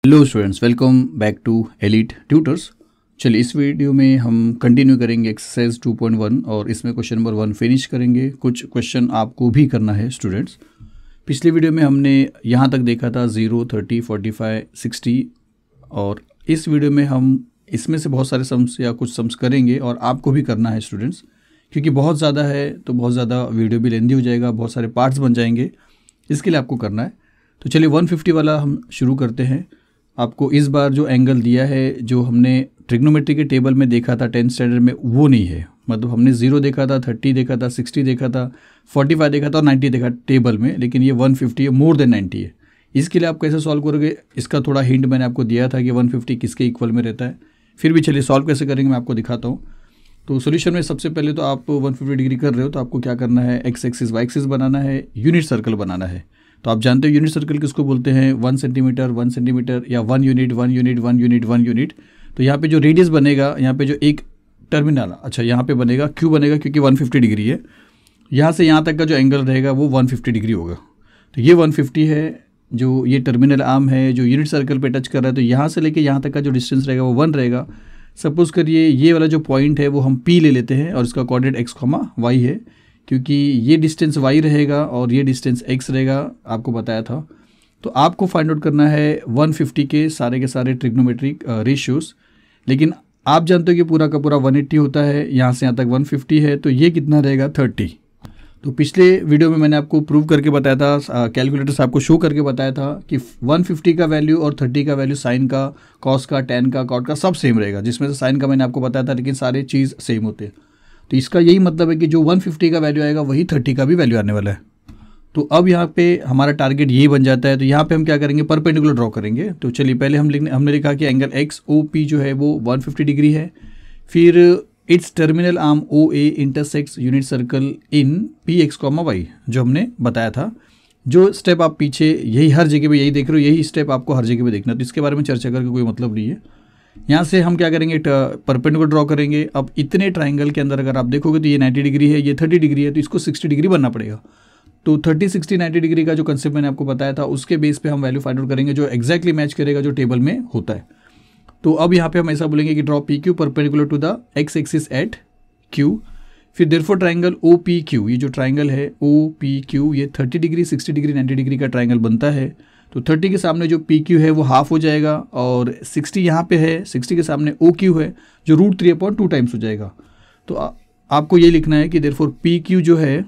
Hello students, welcome back to elite tutors. चलिए इस video में हम कंटिन्यू करेंगे एक्सरसाइज 2.1 और इसमें क्वेश्चन नंबर 1 फिनिश करेंगे। कुछ क्वेश्चन आपको भी करना है स्टूडेंट्स। पिछली वीडियो में हमने यहाँ तक देखा था 0, 30, 45, 60 और इस वीडियो में हम इसमें से बहुत सारे सम्स या कुछ सम्स करेंगे और आपको भी करना है स्टूडेंट्स, क्योंकि बहुत ज़्यादा है तो बहुत ज़्यादा वीडियो भी लेंदी हो जाएगा, बहुत सारे पार्ट्स बन जाएंगे, इसके लिए आपको करना है। तो चलिए 150 वाला हम शुरू करते हैं। आपको इस बार जो एंगल दिया है, जो हमने ट्रिग्नोमेट्री के टेबल में देखा था 10th स्टैंडर्ड में, वो नहीं है। मतलब हमने 0 देखा था, 30 देखा था, 60 देखा था, 45 देखा था और 90 देखा टेबल में, लेकिन ये 150 है, मोर देन 90 है। इसके लिए आप कैसे सॉल्व करोगे, इसका थोड़ा हिंट मैंने आपको दिया था कि 150 किसके इक्वल में रहता है। फिर भी चलिए सॉल्व कैसे करेंगे मैं आपको दिखाता हूँ। तो सोल्यूशन में सबसे पहले तो आप 150 डिग्री कर रहे हो तो आपको क्या करना है, एक्स एक्सिस वाई एक्सिस बनाना है, यूनिट सर्कल बनाना है। तो आप जानते हो यूनिट सर्कल किसको बोलते हैं, 1 सेंटीमीटर 1 सेंटीमीटर या 1 यूनिट 1 यूनिट 1 यूनिट 1 यूनिट। तो यहाँ पे जो रेडियस बनेगा, यहाँ पे जो एक टर्मिनल, अच्छा यहाँ पे बनेगा क्यू बनेगा, क्योंकि 150 डिग्री है। यहाँ से यहाँ तक का जो एंगल रहेगा वो 150 डिग्री होगा। तो ये 150 है, जो ये टर्मिनल आर्म है जो यूनिट सर्कल पे टच कर रहा है। तो यहाँ से लेके यहाँ तक का जो डिस्टेंस रहेगा वो 1 रहेगा। सपोज करिए ये वाला जो पॉइंट है वो हम P ले लेते हैं और इसका कोऑर्डिनेट x, y है, क्योंकि ये डिस्टेंस y रहेगा और ये डिस्टेंस x रहेगा, आपको बताया था। तो आपको फाइंड आउट करना है 150 के सारे ट्रिग्नोमेट्रिक रेशियोज़। लेकिन आप जानते हो कि पूरा का पूरा 180 होता है, यहाँ से यहाँ तक 150 है, तो ये कितना रहेगा 30। तो पिछले वीडियो में मैंने आपको प्रूव करके बताया था, कैलकुलेटर से आपको शो करके बताया था कि 150 का वैल्यू और 30 का वैल्यू साइन का, कॉस का, टेन का, कॉट का सब सेम रहेगा, जिसमें से साइन का मैंने आपको बताया था, लेकिन सारे चीज़ सेम होते हैं। तो इसका यही मतलब है कि जो 150 का वैल्यू आएगा वही 30 का भी वैल्यू आने वाला है। तो अब यहाँ पे हमारा टारगेट ये बन जाता है। तो यहाँ पे हम क्या करेंगे, परपेंडिकुलर ड्रॉ करेंगे। तो चलिए पहले हमने लिखा कि एंगल एक्स ओ पी जो है वो 150 डिग्री है। फिर it's terminal arm O A intersects unit circle in P X comma Y, जो हमने बताया था। जो स्टेप आप पीछे यही हर जगह पे यही देख रहे हो, यही स्टेप आपको हर जगह पे देखना है। तो इसके बारे में चर्चा करके कोई मतलब नहीं है। यहाँ से हम क्या करेंगे, परपेंडिकुलर ड्रॉ करेंगे। अब इतने ट्राइंगल के अंदर अगर आप देखोगे तो ये 90 डिग्री है, ये 30 डिग्री है, तो इसको 60 डिग्री बनना पड़ेगा। तो 30, 60, 90 डिग्री का जो कंसेप्ट मैंने आपको बताया था, उसके बेस पे हम वैल्यू फाइंड आउट करेंगे जो एक्जैक्टली मैच करेगा जो टेबल में होता है। तो अब यहाँ पे हम ऐसा बोलेंगे कि draw P Q perpendicular to the X axis at Q. फिर therefore triangle O P Q, ये जो ट्राइंगल है ओ पी क्यू, ये 30 डिग्री, 60 डिग्री, 90 डिग्री का ट्राइंगल बनता है। तो 30 के सामने जो पी क्यू है वो हाफ हो जाएगा और 60 यहाँ पे है, 60 के सामने ओ क्यू है जो √3/2 टाइम्स हो जाएगा। तो आपको ये लिखना है कि देयरफॉर पी क्यू जो है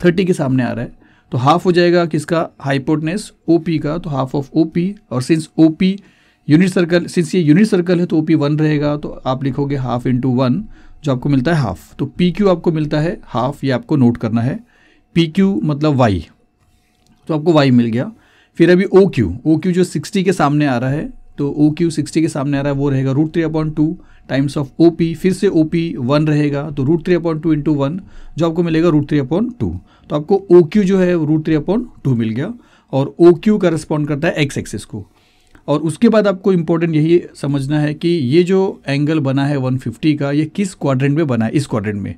30 के सामने आ रहा है, तो हाफ हो जाएगा किसका, हाइपोटेनस ओ पी का, तो हाफ ऑफ ओ पी। और since O P unit circle, since ये यूनिट सर्कल है तो ओ पी 1 रहेगा, तो आप लिखोगे हाफ इंटू 1, जो आपको मिलता है हाफ। तो पी क्यू आपको मिलता है हाफ, ये आपको नोट करना है। पी क्यू मतलब वाई, तो आपको वाई मिल गया। फिर अभी ओ क्यू जो 60 के सामने आ रहा है, तो ओ क्यू 60 के सामने आ रहा है, वो रहेगा √3/2 टाइम्स ऑफ ओ पी। फिर से ओ पी 1 रहेगा, तो √3/2 इंटू 1, जो आपको मिलेगा √3/2। तो आपको ओ क्यू जो है √3/2 मिल गया और ओ क्यू करस्पॉन्ड करता है एक्स एक्सिस को। और उसके बाद आपको इंपॉर्टेंट यही समझना है कि ये जो एंगल बना है 150 का, ये किस क्वाड्रेंट में बना है, इस क्वाड्रेंट में।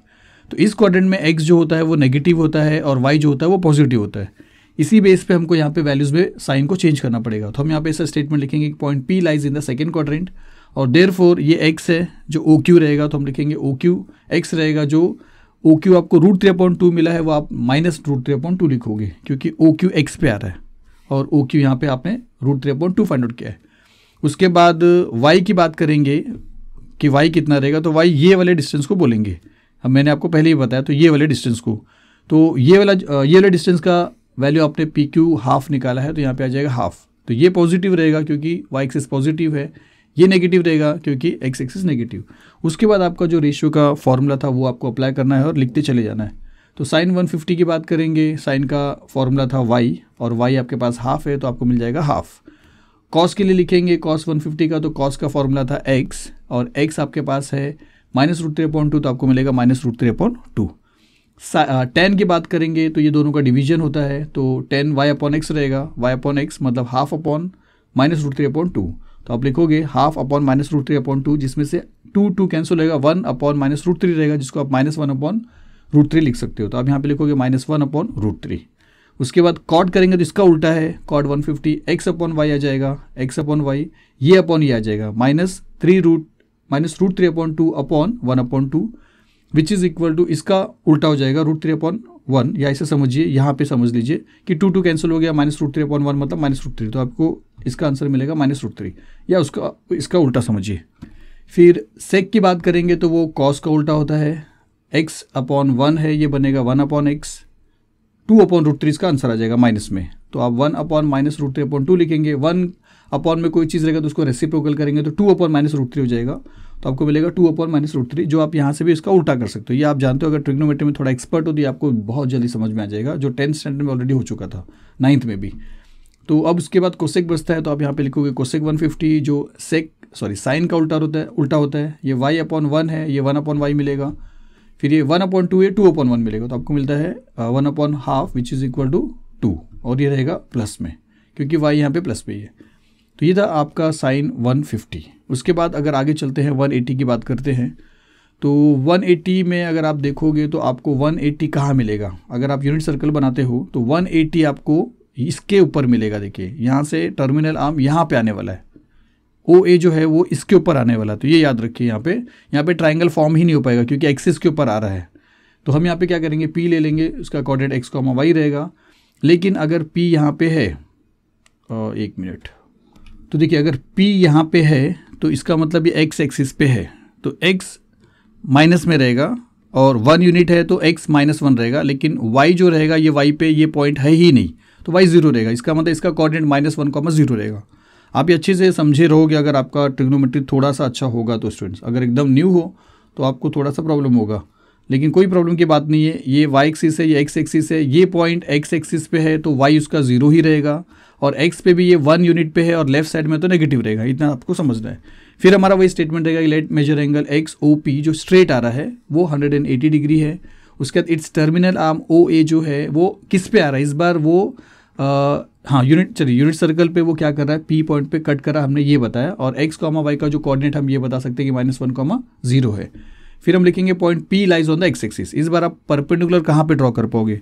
तो इस क्वाड्रेंट में एक्स जो होता है वो नेगेटिव होता है और वाई जो होता है वो पॉजिटिव होता है। इसी बेस पे हमको यहाँ पे वैल्यूज में साइन को चेंज करना पड़ेगा। तो हम यहाँ पे ऐसा स्टेटमेंट लिखेंगे कि point P lies in the second quadrant और देयरफॉर ये एक्स है जो ओ क्यू रहेगा, तो हम लिखेंगे ओ क्यू एक्स रहेगा। जो ओ क्यू आपको √3/2 मिला है वो आप -√3/2 लिखोगे, क्योंकि ओ क्यू एक्स पे आ रहा है और ओ क्यू यहाँ पे आपने √3/2 फाइंड आउट किया है। उसके बाद वाई की बात करेंगे कि वाई कितना रहेगा, तो वाई ये वाले डिस्टेंस को बोलेंगे। अब मैंने आपको पहले ही बताया, तो ये वाले डिस्टेंस को, तो ये वाला डिस्टेंस का वैल्यू आपने पी क्यू हाफ निकाला है, तो यहाँ पे आ जाएगा हाफ। तो ये पॉजिटिव रहेगा क्योंकि वाई एक्सिस पॉजिटिव है, ये नेगेटिव रहेगा क्योंकि एक्स एक्सिस नेगेटिव। उसके बाद आपका जो रेशियो का फॉर्मूला था वो आपको अप्लाई करना है और लिखते चले जाना है। तो साइन 150 की बात करेंगे, साइन का फॉर्मूला था वाई और वाई आपके पास हाफ है, तो आपको मिल जाएगा हाफ। कॉस के लिए लिखेंगे कॉस 150 का, तो कॉस का फॉर्मूला था एक्स और एक्स आपके पास है -√3/2, तो आपको मिलेगा -√3/2। टेन की बात करेंगे तो ये दोनों का डिवीजन होता है, तो 10 y/x रहेगा, y/x मतलब हाफ अपॉन -√3/2। तो आप लिखोगे हाफ अपॉन -√3/2, जिसमें से 2 कैंसिल होगा, 1 अपॉन -√3 रहेगा, जिसको आप -1/√3 लिख सकते हो। तो आप यहाँ पे लिखोगे -1/√3। उसके बाद कॉट करेंगे तो इसका उल्टा है, कॉट 150 एक्स अपॉन वाई आ जाएगा, एक्स अपॉन वाई ये अपॉन ये आ जाएगा, -√3/2 upon 1/2 which is equal to, इसका उल्टा हो जाएगा √3/1, या इसे समझिए यहाँ पे समझ लीजिए कि 2 कैंसिल हो गया, -√3/1 मतलब -√3, तो आपको इसका आंसर मिलेगा -√3, या इसका उल्टा समझिए। फिर सेक की बात करेंगे तो वो कॉस का उल्टा होता है, x अपॉन 1 है, ये बनेगा 1/x, 2/√3 इसका आंसर आ जाएगा माइनस में, तो आप 1 अपॉन -√3/2 लिखेंगे। 1 अपॉन में कोई चीज़ रहेगा तो उसको रेसिप्रोकल करेंगे तो 2 अपॉन -√3 हो जाएगा, तो आपको मिलेगा 2 अपॉन -√3, जो आप यहाँ से भी इसका उल्टा कर सकते हो। ये आप जानते हो, अगर ट्रिग्नोमेट्री में थोड़ा एक्सपर्ट हो तो ये आपको बहुत जल्दी समझ में आ जाएगा, जो 10th स्टैंडर्ड में ऑलरेडी हो चुका था, 9th में भी। तो अब उसके बाद कोसेक बचता है, तो आप यहाँ पे लिखोगे कोसेक 150, जो साइन का उल्टा होता है, ये y अपॉन 1 है, ये 1/y मिलेगा, फिर ये 1/2 है, 2/1 मिलेगा, तो आपको मिलता है 1/2 विच इज़ इक्वल टू 2, और ये रहेगा प्लस में क्योंकि y यहाँ पे प्लस पे ही है। तो ये था आपका साइन 150। उसके बाद अगर आगे चलते हैं 180 की बात करते हैं, तो 180 में अगर आप देखोगे तो आपको 180 कहाँ मिलेगा, अगर आप यूनिट सर्कल बनाते हो तो 180 आपको इसके ऊपर मिलेगा। देखिए यहाँ से टर्मिनल आर्म यहाँ पे आने वाला है, OA जो है वो इसके ऊपर आने वाला है, तो ये याद रखिए। यहाँ पे ट्राइंगल फॉर्म ही नहीं हो पाएगा क्योंकि एक्सिस के ऊपर आ रहा है, तो हम यहाँ पे क्या करेंगे, P ले लेंगे, उसका कोऑर्डिनेट x, y रहेगा। लेकिन अगर P यहाँ पे है, एक मिनट, तो देखिए अगर P यहाँ पे है तो इसका मतलब ये x एक्सिस पे है, तो x माइनस में रहेगा, और 1 यूनिट है तो x -1 रहेगा, लेकिन y जो रहेगा ये y पे ये पॉइंट है ही नहीं, तो y 0 रहेगा, इसका मतलब इसका कोऑर्डिनेट -1, 0 रहेगा। आप ये अच्छे से समझे रहोगे अगर आपका ट्रिग्नोमेट्री थोड़ा सा अच्छा होगा तो स्टूडेंट्स। अगर एकदम न्यू हो तो आपको थोड़ा सा प्रॉब्लम होगा, लेकिन कोई प्रॉब्लम की बात नहीं है। ये y एक्सिस है, ये x एक्सिस है, ये पॉइंट x एक्सिस पे है तो y उसका 0 ही रहेगा, और x पे भी ये 1 यूनिट पे है, और लेफ्ट साइड में तो नेगेटिव रहेगा, इतना आपको समझना है। फिर हमारा वही स्टेटमेंट रहेगा, लेट मेजर एंगल XOP जो स्ट्रेट आ रहा है वो 180 डिग्री है। उसके बाद इट्स टर्मिनल आर्म OA जो है वो किस पे आ रहा है, इस बार वो यूनिट सर्कल पे वो क्या कर रहा है, P पॉइंट पे कट कर रहा है, हमने ये बताया। और x, y का जो कोऑर्डिनेट हम ये बता सकते हैं कि -1, 0 है। फिर हम लिखेंगे point P lies on the x axis. इस बार आप परपेंडिकुलर कहाँ पे ड्रॉ कर पाओगे,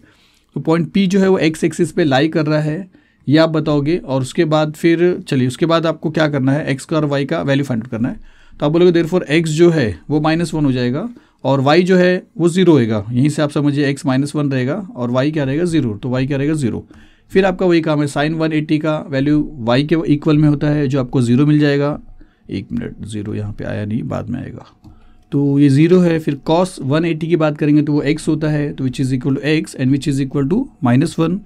तो पॉइंट P जो है वो x एक्सिस पे लाई कर रहा है, ये आप बताओगे। और उसके बाद फिर चलिए उसके बाद आपको क्या करना है, x का और y का वैल्यू फाइंड आउट करना है। तो आप बोलोगे देयरफॉर x जो है वो -1 हो जाएगा, और y जो है वो 0 होएगा। यहीं से आप समझिए x -1 रहेगा और y क्या रहेगा 0, तो y क्या रहेगा 0। फिर आपका वही काम है, साइन 180 का वैल्यू y के इक्वल में होता है, जो आपको 0 मिल जाएगा। एक मिनट, 0 यहाँ पे आया नहीं, बाद में आएगा, तो ये 0 है। फिर cos 180 की बात करेंगे तो वो x होता है, तो which is equal to x and which is equal to -1।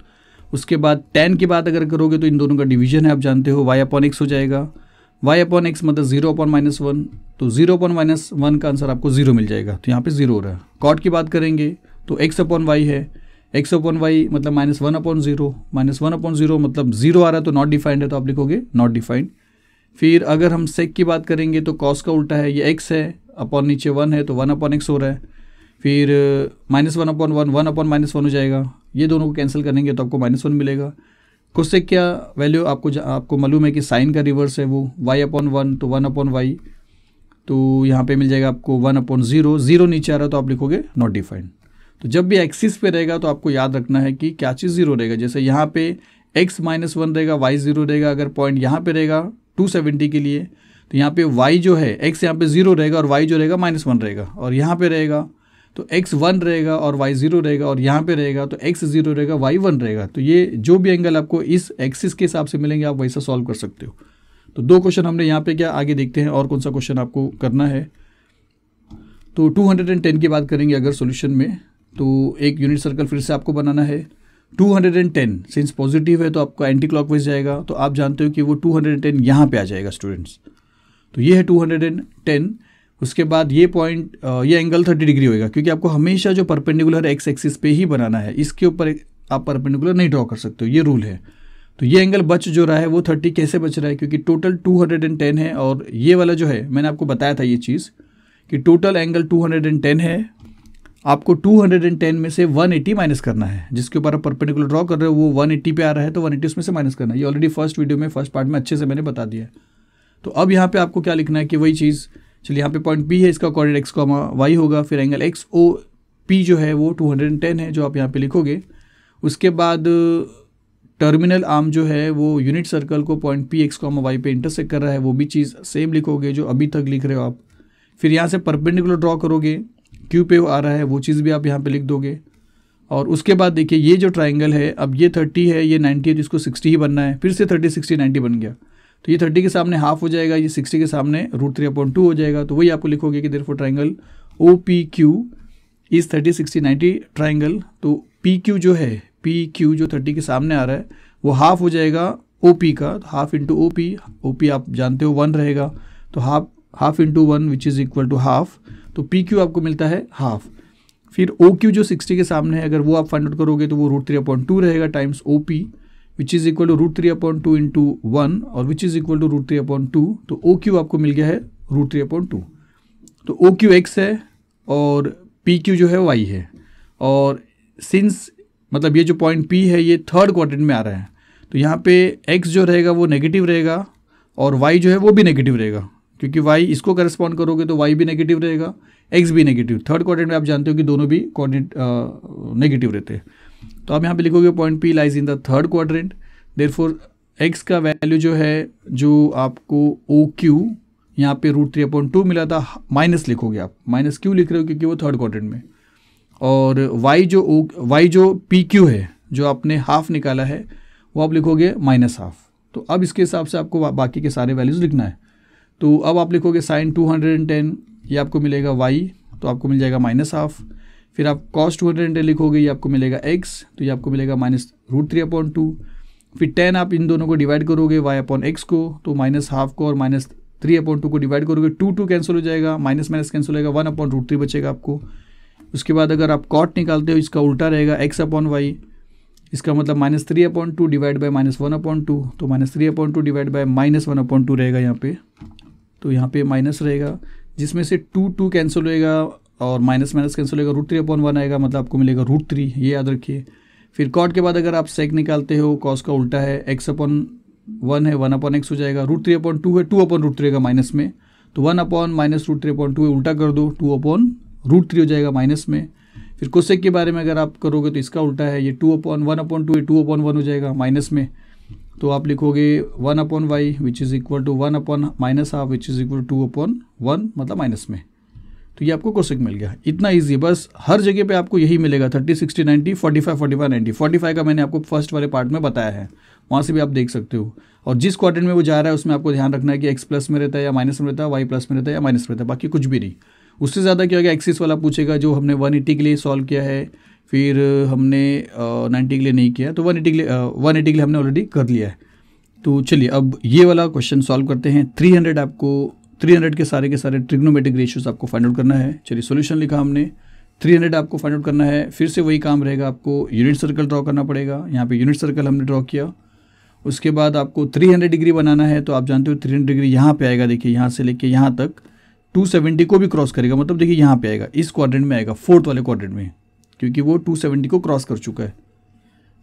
उसके बाद tan की बात अगर करोगे तो इन दोनों का डिवीजन है, आप जानते हो, y/x हो जाएगा। y/x मतलब 0/-1, तो 0/-1 का आंसर आपको 0 मिल जाएगा, तो यहाँ पे 0 हो रहा है। cot की बात करेंगे तो x/y है, x/y मतलब -1/0, -1/0 मतलब 0 आ रहा है तो नॉट डिफाइंड है, तो आप लिखोगे नॉट डिफाइंड। फिर अगर हम sec की बात करेंगे तो cos का उल्टा है, ये x है, अपॉन नीचे 1 है तो 1/x हो रहा है। फिर -1/1, 1/-1 हो जाएगा, ये दोनों को कैंसिल करेंगे तो आपको -1 मिलेगा। कोसेक क्या वैल्यू आपको मालूम है कि साइन का रिवर्स है वो y/1, तो 1/y, तो यहाँ पे मिल जाएगा आपको 1/0, 0 नीचे आ रहा है तो आप लिखोगे नॉट डिफाइंड। तो जब भी एक्सिस पे रहेगा तो आपको याद रखना है कि क्या चीज़ 0 रहेगा। जैसे यहाँ पे x -1 रहेगा, y 0 रहेगा। अगर पॉइंट यहाँ पे रहेगा 270 के लिए, तो यहाँ पे y जो है, x यहाँ पे 0 रहेगा और y जो रहेगा -1 रहेगा, और यहाँ पे रहेगा तो x 1 रहेगा और y 0 रहेगा, और यहाँ पे रहेगा तो x 0 रहेगा, y 1 रहेगा। तो ये जो भी एंगल आपको इस एक्सिस के हिसाब से मिलेंगे आप वैसा सॉल्व कर सकते हो। तो 2 क्वेश्चन हमने यहाँ पे क्या, आगे देखते हैं और कौन सा क्वेश्चन आपको करना है। तो 210 की बात करेंगे अगर सॉल्यूशन में, तो एक यूनिट सर्कल फिर से आपको बनाना है। 210 सिंस पॉजिटिव है तो आपका एंटी क्लॉकवाइज जाएगा, तो आप जानते हो कि वो 210 यहाँ पे आ जाएगा स्टूडेंट्स। तो ये है 210। उसके बाद ये पॉइंट, ये एंगल 30 डिग्री होएगा, क्योंकि आपको हमेशा जो परपेंडिकुलर एक्स एक्सिस पे ही बनाना है, इसके ऊपर आप परपेंडिकुलर नहीं ड्रॉ कर सकते हो, ये रूल है। तो ये एंगल बच जो रहा है वो 30 कैसे बच रहा है, क्योंकि टोटल 210 है, और ये वाला जो है मैंने आपको बताया था ये चीज़ कि टोटल एंगल 210 है। आपको 210 में से 180 माइनस करना है, जिसके ऊपर आप परपेंडिकुलर ड्रॉ कर रहे हो वो 180 पे आ रहा है, तो 180 उसमें से माइनस करना है। ये ऑलरेडी फर्स्ट वीडियो में, फर्स्ट पार्ट में अच्छे से मैंने बता दिया है। तो अब यहाँ पे आपको क्या लिखना है कि वही चीज़, चलिए यहाँ पे पॉइंट P है, इसका कोऑर्डिनेट x, y होगा। फिर एंगल XOP जो है वो 210 है, जो आप यहाँ पे लिखोगे। उसके बाद टर्मिनल आर्म जो है वो यूनिट सर्कल को point P X comma Y पे इंटरसेक्ट कर रहा है, वो भी चीज़ सेम लिखोगे जो अभी तक लिख रहे हो आप। फिर यहाँ से परपेंडिकुलर ड्रॉ करोगे, क्यू पे आ रहा है वो चीज़ भी आप यहाँ पे लिख दोगे। और उसके बाद देखिए ये जो ट्राइंगल है, अब ये 30 है, ये 90 है, तो इसको 60 ही बनना है। फिर से 30 60 90 बन गया, तो ये 30 के सामने हाफ हो जाएगा, ये 60 के सामने √3/2 हो जाएगा। तो वही आपको लिखोगे कि therefore triangle O P Q is 30 60 90 triangle. तो पी क्यू जो है, पी क्यू जो 30 के सामने आ रहा है वो हाफ हो जाएगा ओ पी का, तो हाफ इंटू ओ पी आप जानते हो 1 रहेगा, तो half into 1 which is equal to half, तो पी क्यू आपको मिलता है हाफ। फिर ओ क्यू जो 60 के सामने है, अगर वो आप फाइंड आउट करोगे तो वो √3/2 रहेगा times O P which is equal to √3/2 into 1 और विच इज़ इक्वल टू √3/2, तो ओ क्यू आपको मिल गया है √3/2। तो ओ क्यू एक्स है और पी क्यू जो है वाई है, और सिंस मतलब ये जो पॉइंट पी है ये थर्ड क्वाड्रेंट में आ रहा है, तो यहाँ पे एक्स जो रहेगा वो नेगेटिव रहेगा और वाई जो है वो भी नेगेटिव रहेगा, क्योंकि वाई इसको करस्पॉन्ड करोगे तो वाई भी नेगेटिव रहेगा, एक्स भी नेगेटिव। थर्ड क्वाड्रेंट में आप जानते हो कि दोनों भी कोऑर्डिनेट नेगेटिव रहते हैं। तो आप यहाँ पे लिखोगे point P lies in the third quadrant, therefore x का वैल्यू जो है, जो आपको ओ क्यू यहाँ पे √3/2 मिला था, माइनस लिखोगे आप, माइनस क्यों लिख रहे हो क्योंकि वो थर्ड क्वाड्रेंट में। और वाई जो पी क्यू है, जो आपने हाफ निकाला है, वो आप लिखोगे -हाफ। तो अब इसके हिसाब से आपको बाकी के सारे वैल्यूज़ लिखना है। तो अब आप लिखोगे साइन 210, ये आपको मिलेगा y, तो आपको मिल जाएगा -हाफ। फिर आप cos 210 लिखोगे, ये आपको मिलेगा x, तो ये आपको मिलेगा -√3/2। फिर 10 आप इन दोनों को डिवाइड करोगे y/x को, तो -हाफ को और -3/2 को डिवाइड करोगे, 2 कैंसिल हो जाएगा, माइनस कैंसिल हो जाएगा, 1/√3 बचेगा आपको। उसके बाद अगर आप cot निकालते हो, इसका उल्टा रहेगा x/y, इसका मतलब -3/2 डिवाइड बाय -1/2, तो -3/2 डिवाइड बाय -1/2 रहेगा यहाँ पे, तो यहाँ पे माइनस रहेगा, जिसमें से 2 कैंसिल होएगा और माइनस कैंसिल होएगा, √3/1 आएगा, मतलब आपको मिलेगा √3, ये याद रखिए। फिर कॉट के बाद अगर आप सेक निकालते हो, कॉस का उल्टा है, x/1 है, 1/x हो जाएगा, √3/2 है, 2/√3 रहेगा माइनस में, तो 1/-√3/2 उल्टा कर दो, 2/√3 हो जाएगा माइनस में। फिर कोसेक के बारे में अगर आप करोगे तो इसका उल्टा है, ये 2/1/2 है, 2/1 हो जाएगा माइनस में, तो आप लिखोगे 1/y which is equal to 1/-हाफ विच इज़ इक्वल टू 2/1, मतलब माइनस में। तो ये आपको कोसेक मिल गया। इतना ईजी, बस हर जगह पे आपको यही मिलेगा, 30 60 90 45 45 90। 45 का मैंने आपको फर्स्ट वाले पार्ट में बताया है, वहाँ से भी आप देख सकते हो। और जिस क्वाड्रेंट में वो जा रहा है उसमें आपको ध्यान रखना है कि एक्स प्लस में रहता है या माइनस में रहता है, वाई प्लस में रहता है या माइनस में रहता है, बाकी कुछ भी नहीं। उससे ज़्यादा क्या होगा, एक्सिस वाला पूछेगा, जो हमने 180 के लिए सॉल्व किया है, फिर हमने 90 के लिए नहीं किया, तो 180 के लिए हमने ऑलरेडी कर लिया है। तो चलिए अब ये वाला क्वेश्चन सॉल्व करते हैं। 300 के सारे ट्रिग्नोमेट्रिक रेशियोज आपको फाइंड आउट करना है। चलिए सॉल्यूशन लिखा हमने, 300 आपको फाइंड आउट करना है। फिर से वही काम रहेगा, आपको यूनिट सर्कल ड्रॉ करना पड़ेगा। यहाँ पे यूनिट सर्कल हमने ड्रॉ किया। उसके बाद आपको 300 डिग्री बनाना है, तो आप जानते हो 300 डिग्री यहाँ पे आएगा, देखिए यहाँ से लेके यहाँ तक 270 को भी क्रॉस करेगा, मतलब देखिए यहाँ पे आएगा, इस क्वाड्रेंट में आएगा, फोर्थ वाले क्वाड्रेंट में, क्योंकि वो 270 को क्रॉस कर चुका है।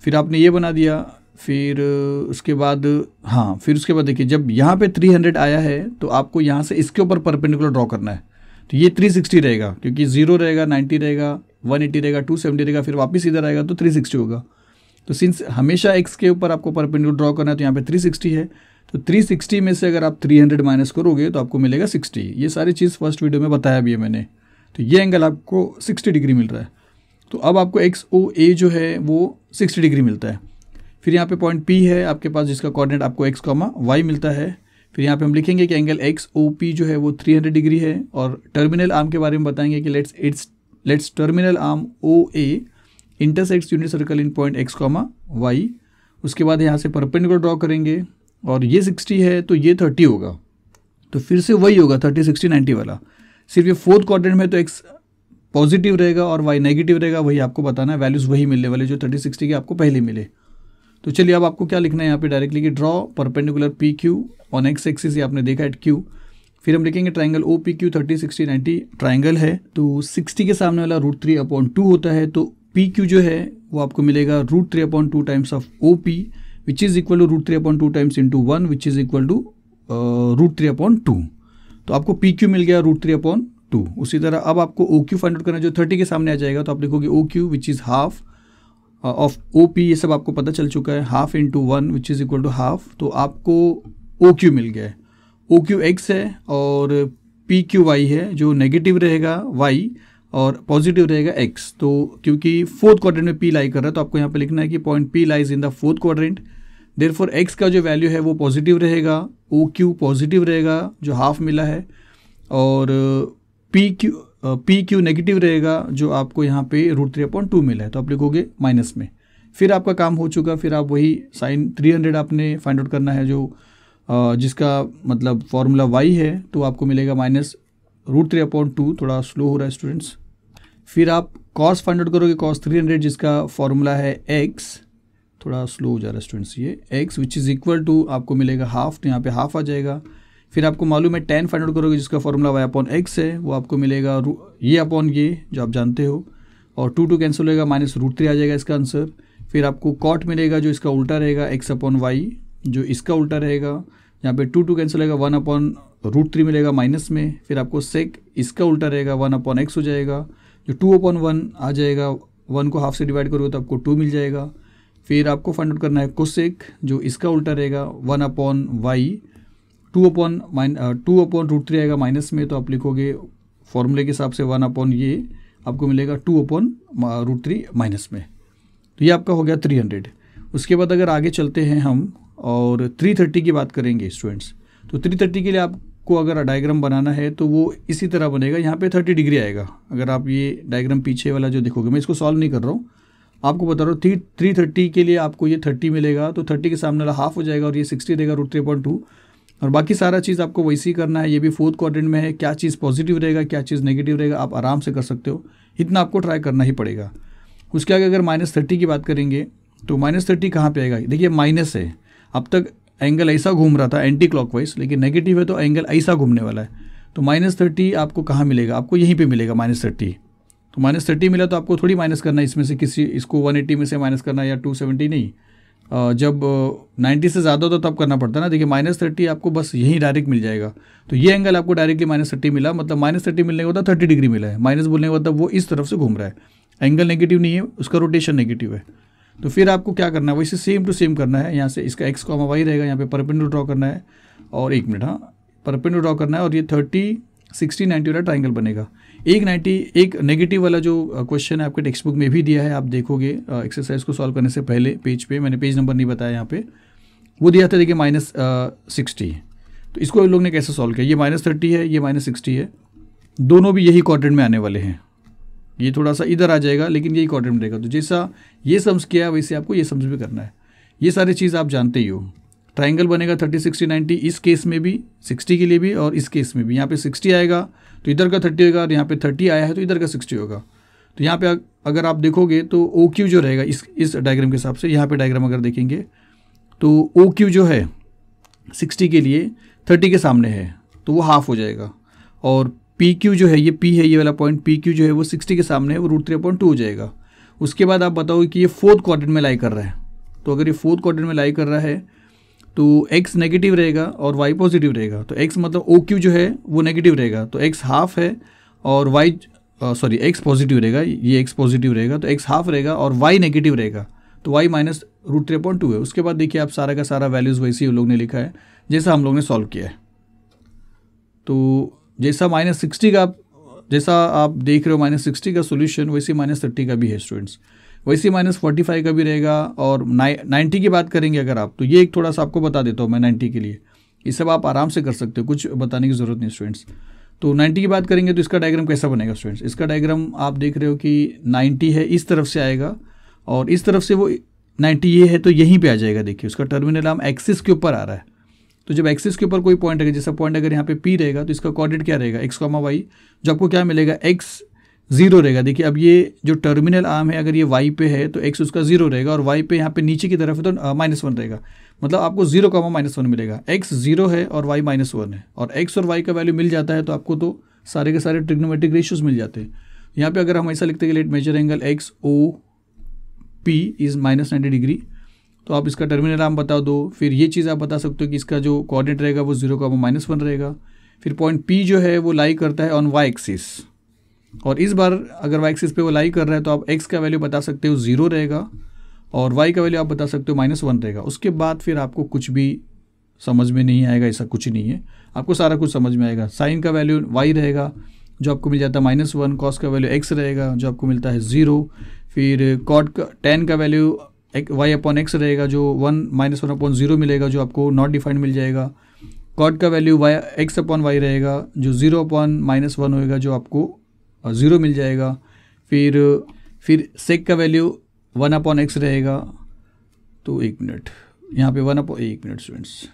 फिर आपने ये बना दिया। फिर उसके बाद फिर उसके बाद देखिए जब यहाँ पे 300 आया है तो आपको यहाँ से इसके ऊपर परपेंडिकुलर ड्रॉ करना है। तो ये 360 रहेगा, क्योंकि 0 रहेगा, 90 रहेगा, 180 रहेगा, 270 रहेगा, फिर वापस इधर आएगा तो 360 होगा। तो सिंस हमेशा एक्स के ऊपर आपको परपेंडिकुलर ड्रॉ करना है, तो यहाँ पे 360 है, तो 360 में से अगर आप 300 माइनस करोगे तो आपको मिलेगा 60। ये सारी चीज़ फर्स्ट वीडियो में बताया भी है मैंने। तो ये एंगल आपको 60 डिग्री मिल रहा है। तो अब आपको XOA जो है वो 60 डिग्री मिलता है। फिर यहाँ पे पॉइंट P है आपके पास, जिसका कोऑर्डिनेट आपको x, y मिलता है। फिर यहाँ पे हम लिखेंगे कि एंगल XOP जो है वो 300 डिग्री है। और टर्मिनल आर्म के बारे में बताएंगे कि let's terminal arm OA intersects unit circle in point x, y। उसके बाद यहाँ से परपेंडिकुलर ड्रॉ करेंगे, और ये 60 है तो ये 30 होगा, तो फिर से वही होगा 30 60 90 वाला। सिर्फ ये फोर्थ क्वाड्रेंट में तो x पॉजिटिव रहेगा और y नेगेटिव रहेगा, वही आपको बताना है। वैल्यूज़ वही मिलने वाले जो 30 60 के आपको पहले मिले। तो चलिए अब आपको क्या लिखना है यहाँ पे डायरेक्टली, कि draw perpendicular PQ on x axis, ये आपने देखा एट Q। फिर हम लिखेंगे ट्राइंगल OPQ 30 60 90 ट्राइंगल है, तो 60 के सामने वाला √3/2 होता है, तो PQ जो है वो आपको मिलेगा √3/2 times of OP which is equal to √3/2 times into 1 which is equal to √3/2। तो आपको PQ मिल गया √3/2। उसी तरह अब आपको OQ फाइंड आउट करना है, जो 30 के सामने आ जाएगा, तो आप लिखोगे OQ which is half of O P, ये सब आपको पता चल चुका है। Half into 1 which is equal to half, तो आपको ओ क्यू मिल गया है। ओ क्यू एक्स है और पी क्यू वाई है, जो नेगेटिव रहेगा वाई और पॉजिटिव रहेगा एक्स। तो क्योंकि फोर्थ क्वाड्रेंट में पी लाई कर रहा है तो आपको यहाँ पे लिखना है कि point P lies in the fourth quadrant, therefore x का जो वैल्यू है वो पॉजिटिव रहेगा, ओ क्यू पॉजिटिव रहेगा जो हाफ मिला है, और पी क्यू नेगेटिव रहेगा जो आपको यहाँ पे √3/2 मिला है, तो आप लिखोगे माइनस में। फिर आपका काम हो चुका, फिर आप वही साइन 300 आपने फाइंड आउट करना है, जो जिसका मतलब फॉर्मूला y है, तो आपको मिलेगा -√3/2। थोड़ा स्लो हो रहा है स्टूडेंट्स। फिर आप कॉस फाइंड आउट करोगे, कॉस 300 जिसका फॉर्मूला है x, थोड़ा स्लो हो जा रहा है स्टूडेंट्स ये, x which is equal to आपको मिलेगा हाफ, तो यहाँ पे हाफ आ जाएगा। फिर आपको मालूम है tan फाइंड आउट करोगे जिसका फॉर्मूला y/x है, वो आपको मिलेगा ये अपॉन ये जो आप जानते हो, और 2 कैंसिल होगा, -√3 आ जाएगा इसका आंसर। फिर आपको कॉट मिलेगा जो इसका उल्टा रहेगा, x/y जो इसका उल्टा रहेगा, यहाँ पे 2 कैंसिल होगा, 1/√3 मिलेगा माइनस में। फिर आपको सेक इसका उल्टा रहेगा, 1/x हो जाएगा, जो 2/1 आ जाएगा, 1 को हाफ से डिवाइड करोगे तो आपको 2 मिल जाएगा। फिर आपको फाइंड आउट करना है कोसेक, जो इसका उल्टा रहेगा 1/y, 2/√3 आएगा माइनस में, तो आप लिखोगे फॉर्मूले के हिसाब से 1/ ये आपको मिलेगा 2/√3 माइनस में। तो ये आपका हो गया 300। उसके बाद अगर आगे चलते हैं हम और 330 की बात करेंगे स्टूडेंट्स, तो 330 के लिए आपको अगर डायग्राम बनाना है तो वो इसी तरह बनेगा। यहाँ पे 30 डिग्री आएगा। अगर आप ये डायग्राम पीछे वाला जो देखोगे, मैं इसको सॉल्व नहीं कर रहा हूँ, आपको बता रहा हूँ। 330 के लिए आपको ये 30 मिलेगा, तो 30 के सामने वाला हाफ हो जाएगा और ये 60 देगा √3/2, और बाकी सारा चीज़ आपको वैसे ही करना है। ये भी फोर्थ क्वाड्रेंट में है, क्या चीज़ पॉजिटिव रहेगा क्या चीज़ नेगेटिव रहेगा आप आराम से कर सकते हो, इतना आपको ट्राई करना ही पड़ेगा। उसके आगे अगर -30 की बात करेंगे तो -30 कहाँ पे आएगा, देखिए माइनस है, अब तक एंगल ऐसा घूम रहा था एंटी क्लॉकवाइज, लेकिन नेगेटिव है तो एंगल ऐसा घूमने वाला है। तो -30 आपको कहाँ मिलेगा, आपको यहीं पे मिलेगा -30। तो -30 मिला तो आपको थोड़ी माइनस करना है इसमें से किसी, इसको 180 में से माइनस करना या 270 नहीं, जब 90 से ज़्यादा होता तब करना पड़ता है ना। देखिए -30 आपको बस यहीं डायरेक्ट मिल जाएगा। तो ये एंगल आपको डायरेक्टली -30 मिला, मतलब -30 मिलने के बाद 30 डिग्री मिला है, माइनस बोलने के बाद वो इस तरफ से घूम रहा है, एंगल नेगेटिव नहीं है, उसका रोटेशन नेगेटिव है। तो फिर आपको क्या करना है, वैसे सेम टू सेम करना है। यहाँ से इसका x, y रहेगा, यहाँ पे परपेंडिकुलर ड्रॉ करना है, और 1 मिनट, हाँ परपेंडिकुलर ड्रॉ करना है, और ये 30, 60, 90 वाला ट्राइंगल बनेगा। एक नेगेटिव वाला जो क्वेश्चन है आपके टेक्स्ट बुक में भी दिया है, आप देखोगे एक्सरसाइज को सॉल्व करने से पहले पेज पे, मैंने पेज नंबर नहीं बताया यहाँ पे, वो दिया था, देखिए -60। तो इसको इन लोग ने कैसे सॉल्व किया, ये -30 है, ये -60 है, दोनों भी यही क्वाड्रेंट में आने वाले हैं। ये थोड़ा सा इधर आ जाएगा लेकिन यही क्वाड्रेंट में रहेगा। तो जैसा ये सम्स किया वैसे आपको ये सम्स भी करना है। ये सारी चीज़ आप जानते ही हो। ट्राइंगल बनेगा 30, 60, 90, इस केस में भी 60 के लिए भी और इस केस में भी। यहाँ पे 60 आएगा तो इधर का 30 होगा, और यहाँ पे 30 आया है तो इधर का 60 होगा। तो यहाँ पे अगर आप देखोगे तो ओ क्यू जो रहेगा इस डायग्राम के हिसाब से, यहाँ पे डायग्राम अगर देखेंगे तो ओ क्यू जो है 60 के लिए 30 के सामने है तो वो हाफ हो जाएगा, और पी क्यू जो है, ये पी है, ये वाला पॉइंट पी क्यू जो है वो 60 के सामने है, वो √3/2 हो जाएगा। उसके बाद आप बताओ कि ये फोर्थ क्वाड्रेंट में लाई कर रहा है, तो अगर ये फोर्थ क्वाड्रेंट में लाई कर रहा है तो x नेगेटिव रहेगा और y पॉजिटिव रहेगा। तो x मतलब ओ क्यू जो है वो नेगेटिव रहेगा, तो x हाफ है और x पॉजिटिव रहेगा, ये x पॉजिटिव रहेगा तो x हाफ रहेगा, और y नेगेटिव रहेगा तो y -√3/2 है। उसके बाद देखिए आप सारा का सारा वैल्यूज़ वैसे ही उन लोग ने लिखा है जैसा हम लोग ने सॉल्व किया है। तो जैसा -60 का जैसा आप देख रहे हो -60 का सोल्यूशन, वैसे -30 का भी है स्टूडेंट्स, वैसे -45 का भी रहेगा। और 90 की बात करेंगे अगर आप, तो ये एक थोड़ा सा आपको बता देता हूँ मैं 90 के लिए, ये सब आप आराम से कर सकते हो, कुछ बताने की ज़रूरत नहीं स्टूडेंट्स। तो 90 की बात करेंगे तो इसका डायग्राम कैसा बनेगा स्टूडेंट्स, इसका डायग्राम आप देख रहे हो कि 90 है, इस तरफ से आएगा और इस तरफ से वो 90 ये है तो यहीं पे आ जाएगा। देखिए उसका टर्मिनल आर्म एक्सिस के ऊपर आ रहा है, तो जब एक्सिस के ऊपर कोई पॉइंट रहेगा, जैसा पॉइंट अगर यहाँ पे P रहेगा तो इसका कोऑर्डिनेट क्या रहेगा x, y, जो आपको क्या मिलेगा x 0 रहेगा। देखिए अब ये जो टर्मिनल आर्म है अगर ये y पे है तो x उसका 0 रहेगा, और y पे यहाँ पे नीचे की तरफ है तो -1 रहेगा, मतलब आपको 0, -1 मिलेगा। x 0 है और y -1 है, और x और y का वैल्यू मिल जाता है तो आपको तो सारे के सारे ट्रिग्नोमेट्रिक रेशियोज मिल जाते हैं। यहाँ पे अगर हम ऐसा लिखते हैं let measure angle X O P is -90 degree, तो आप इसका टर्मिनल आर्म बता दो। फिर ये चीज़ आप बता सकते हो कि इसका जो कोऑर्डिनेट रहेगा वो 0, -1 रहेगा। फिर पॉइंट P जो है वो लाई करता है ऑन वाई एक्सिस, और इस बार अगर वाई एक्सिस पे वो लाई कर रहा है तो आप x का वैल्यू बता सकते हो 0 रहेगा, और y का वैल्यू आप बता सकते हो -1 रहेगा। उसके बाद फिर आपको कुछ भी समझ में नहीं आएगा, ऐसा कुछ नहीं है, आपको सारा कुछ समझ में आएगा। साइन का वैल्यू y रहेगा जो आपको मिल जाता है -1, कॉस का वैल्यू x रहेगा जो आपको मिलता है 0, फिर कॉट का tan का वैल्यू y/x रहेगा जो 1-1/0 मिलेगा जो आपको नॉट डिफाइंड मिल जाएगा। कॉट का वैल्यू x/y रहेगा जो 0/-1 होएगा जो आपको 0 मिल जाएगा। फिर सेक का वैल्यू 1/x रहेगा, तो 1 मिनट यहाँ पे 1 मिनट स्टूडेंट्स,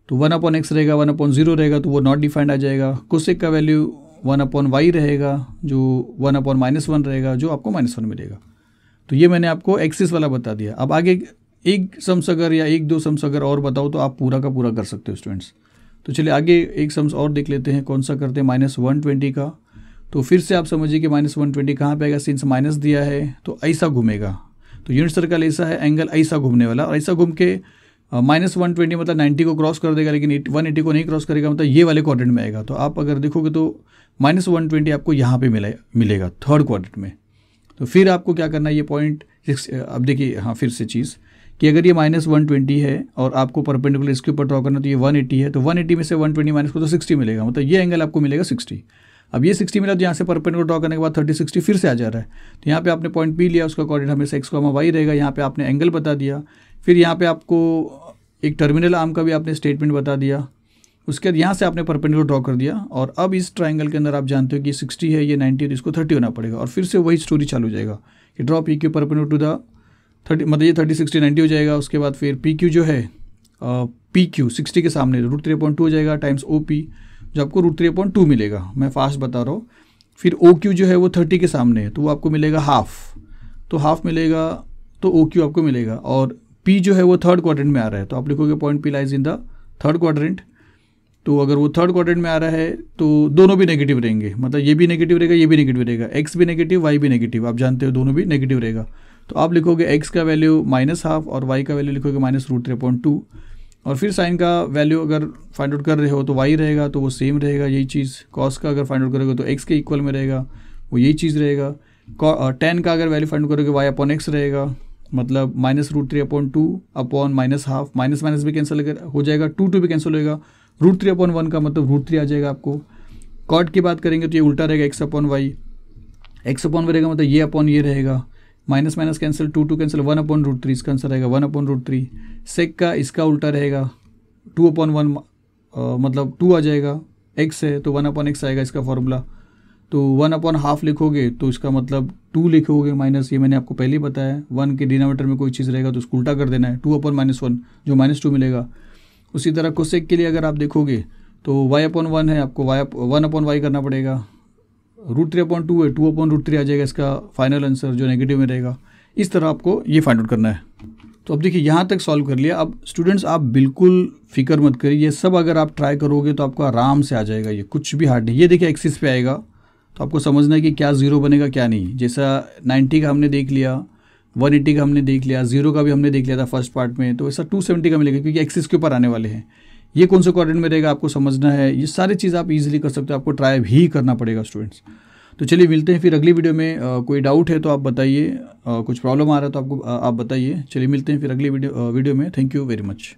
तो 1/x रहेगा, 1/0 रहेगा तो वो नॉट डिफाइंड आ जाएगा। कोसेक का वैल्यू 1/y रहेगा जो 1/-1 रहेगा जो आपको -1 मिलेगा। तो ये मैंने आपको एक्सिस वाला बता दिया। अब आगे एक सम्स अगर या 1-2 सम्स अगर और बताओ तो आप पूरा का पूरा कर सकते हो स्टूडेंट्स। तो चलिए आगे एक सम्स और देख लेते हैं, कौन सा करते हैं -120 का। तो फिर से आप समझिए कि -120 कहाँ पे आएगा, सिंस माइनस दिया है तो ऐसा घूमेगा, तो यूनिट सर्कल ऐसा है, एंगल ऐसा घूमने वाला, और ऐसा घूम के -120 मतलब 90 को क्रॉस कर देगा लेकिन 180 को नहीं क्रॉस करेगा, मतलब ये वाले क्वाड्रेंट में आएगा। तो आप अगर देखोगे तो -120 आपको यहाँ पे मिलेगा थर्ड क्वाड्रेंट में। तो फिर आपको क्या करना है, ये पॉइंट अब देखिए, हाँ फिर से चीज़ कि अगर ये -120 है और आपको परपेंडिकुलर इसके ऊपर ड्रॉ करना तो ये 180 है, तो 180 में से 120 माइनस को तो 60 मिलेगा, मतलब ये एंगल आपको मिलेगा 60। अब ये 60 मिला तो यहाँ से परपेंडिकुलर ड्रॉ करने के बाद 30-60 फिर से आ जा रहा है। तो यहाँ पे आपने पॉइंट पी लिया, उसका कोऑर्डिनेट हमेशा x, y रहेगा, यहाँ पे आपने एंगल बता दिया। फिर यहाँ पे आपको एक टर्मिनल आर्म का भी आपने स्टेटमेंट बता दिया। उसके बाद यहाँ से आपने परपेंडिकुलर ड्रॉ कर दिया, और अब इस ट्राइंगल के अंदर आप जानते हो कि 60 है, ये 90 है, तो इसको 30 होना पड़ेगा। और फिर से वही स्टोरी चालू हो जाएगा कि draw P Q perpendicular to the 30, मतलब ये 30, 60, 90 हो जाएगा। उसके बाद फिर पी क्यू जो है पी क्यू 60 के सामने √3/2 हो जाएगा टाइम्स ओ पी जो आपको √3/2 मिलेगा, मैं फास्ट बता रहा हूँ। फिर ओ क्यू जो है वो 30 के सामने है तो वो आपको मिलेगा हाफ, तो हाफ मिलेगा तो ओ क्यू आपको मिलेगा। और पी जो है वो थर्ड क्वाड्रेंट में आ रहा है तो आप लिखोगे point P lies in the third quadrant. तो अगर वो थर्ड क्वाड्रेंट में आ रहा है तो दोनों भी नेगेटिव रहेंगे, मतलब ये भी नेगेटिव रहेगा, ये भी नेगेटिव रहेगा, एक्स भी नेगेटिव, वाई भी नेगेटिव, आप जानते हो दोनों भी नेगेटिव रहेगा। तो आप लिखोगे एक्स का वैल्यू -1/2 और वाई का वैल्यू लिखोगे -√3/2। और फिर साइन का वैल्यू अगर फाइंड आउट कर रहे हो तो वाई रहेगा, तो वो सेम रहेगा यही चीज़। कॉस का अगर फाइंड आउट करोगे तो एक्स के इक्वल में रहेगा, वो यही चीज़ रहेगा। tan का अगर वैल्यू फाइंड आउट करोगे y/x रहेगा, मतलब -√3/2 अपॉन -1/2, माइनस भी कैंसिल हो जाएगा, 2 भी कैंसिल होएगा, √3/1 का मतलब √3 आ जाएगा आपको। कॉट की बात करेंगे तो ये उल्टा रहेगा, x/y, x/y रहेगा मतलब ये अपॉन ये रहेगा, माइनस माइनस कैंसिल, 2 कैंसिल, 1/√3, इसका आंसर रहेगा 1/√3। सेक का इसका उल्टा रहेगा, 2/1 मतलब 2 आ जाएगा, x है तो 1/x आएगा इसका फॉर्मूला। तो 1/2 लिखोगे तो इसका मतलब 2 लिखोगे माइनस, ये मैंने आपको पहले ही बताया, 1 के डिनोमिनेटर में कोई चीज़ रहेगा तो उसको उल्टा कर देना है, 2/-1 जो -2 मिलेगा। उसी तरह कोसेक के लिए अगर आप देखोगे तो y/1 है, आपको 1/y करना पड़ेगा, √3/2 है, 2/√3 आ जाएगा इसका फाइनल आंसर जो नेगेटिव में रहेगा। इस तरह आपको ये फाइंड आउट करना है। तो अब देखिए यहाँ तक सॉल्व कर लिया। अब स्टूडेंट्स आप बिल्कुल फिक्र मत करिए, ये सब अगर आप ट्राई करोगे तो आपको आराम से आ जाएगा, ये कुछ भी हार्ड नहीं। ये देखिए एक्सिस पे आएगा तो आपको समझना है कि क्या 0 बनेगा क्या नहीं। जैसा 90 का हमने देख लिया, 180 का हमने देख लिया, 0 का भी हमने देख लिया था फर्स्ट पार्ट में, तो ऐसा 270 का मिलेगा क्योंकि एक्सिस के ऊपर आने वाले हैं। ये कौन सा क्वाड्रेंट में रहेगा आपको समझना है। ये सारी चीज़ आप इजीली कर सकते हो, आपको ट्राई भी करना पड़ेगा स्टूडेंट्स। तो चलिए मिलते हैं फिर अगली वीडियो में। कोई डाउट है तो आप बताइए, कुछ प्रॉब्लम आ रहा है तो आपको आप बताइए। चलिए मिलते हैं फिर अगली वीडियो में। Thank you very much.